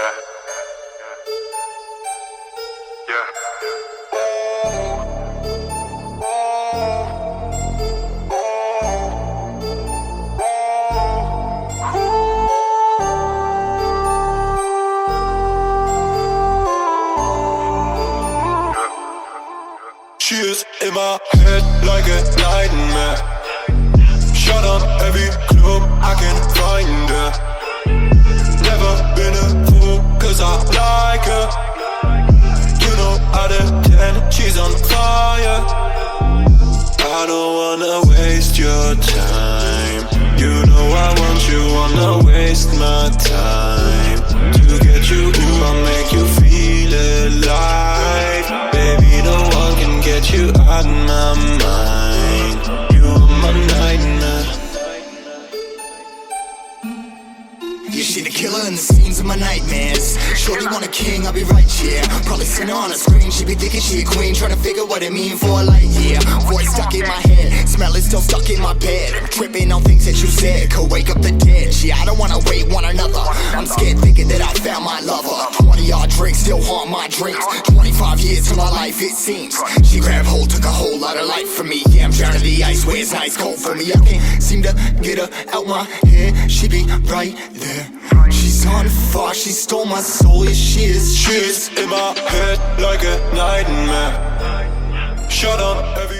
She is in my head like a nightmare. Shut up every club I can find her. Never been a fool cause I like her. You know out of 10 she's on fire. I don't wanna waste your time. You know I want you, wanna waste my time. To get you, I'll make you feel alive. Baby, no one can get you out of my mind. You are my nightmare. Yeah, she the killer in the scenes of my nightmares. Shorty want a king, I'll be right here. Probably seen her on a screen, she be thinking she a queen. Trying to figure what it mean for a light year. Voice stuck in my head, smell is still stuck in my bed. I'm tripping on things that you said, could wake up the dead. She, I don't wanna wait one another. I'm scared thinking that I found my lover. 20-odd drinks still haunt my dreams. 25 years to my life it seems. She grabbed hold, took a whole lot of life from me. Yeah, I'm drowning the ice where it's ice cold for me. I can't seem to get her out my head. She be right there. She's on fire, she stole my soul, yeah she is. She is in my head like a nightmare. Shut up every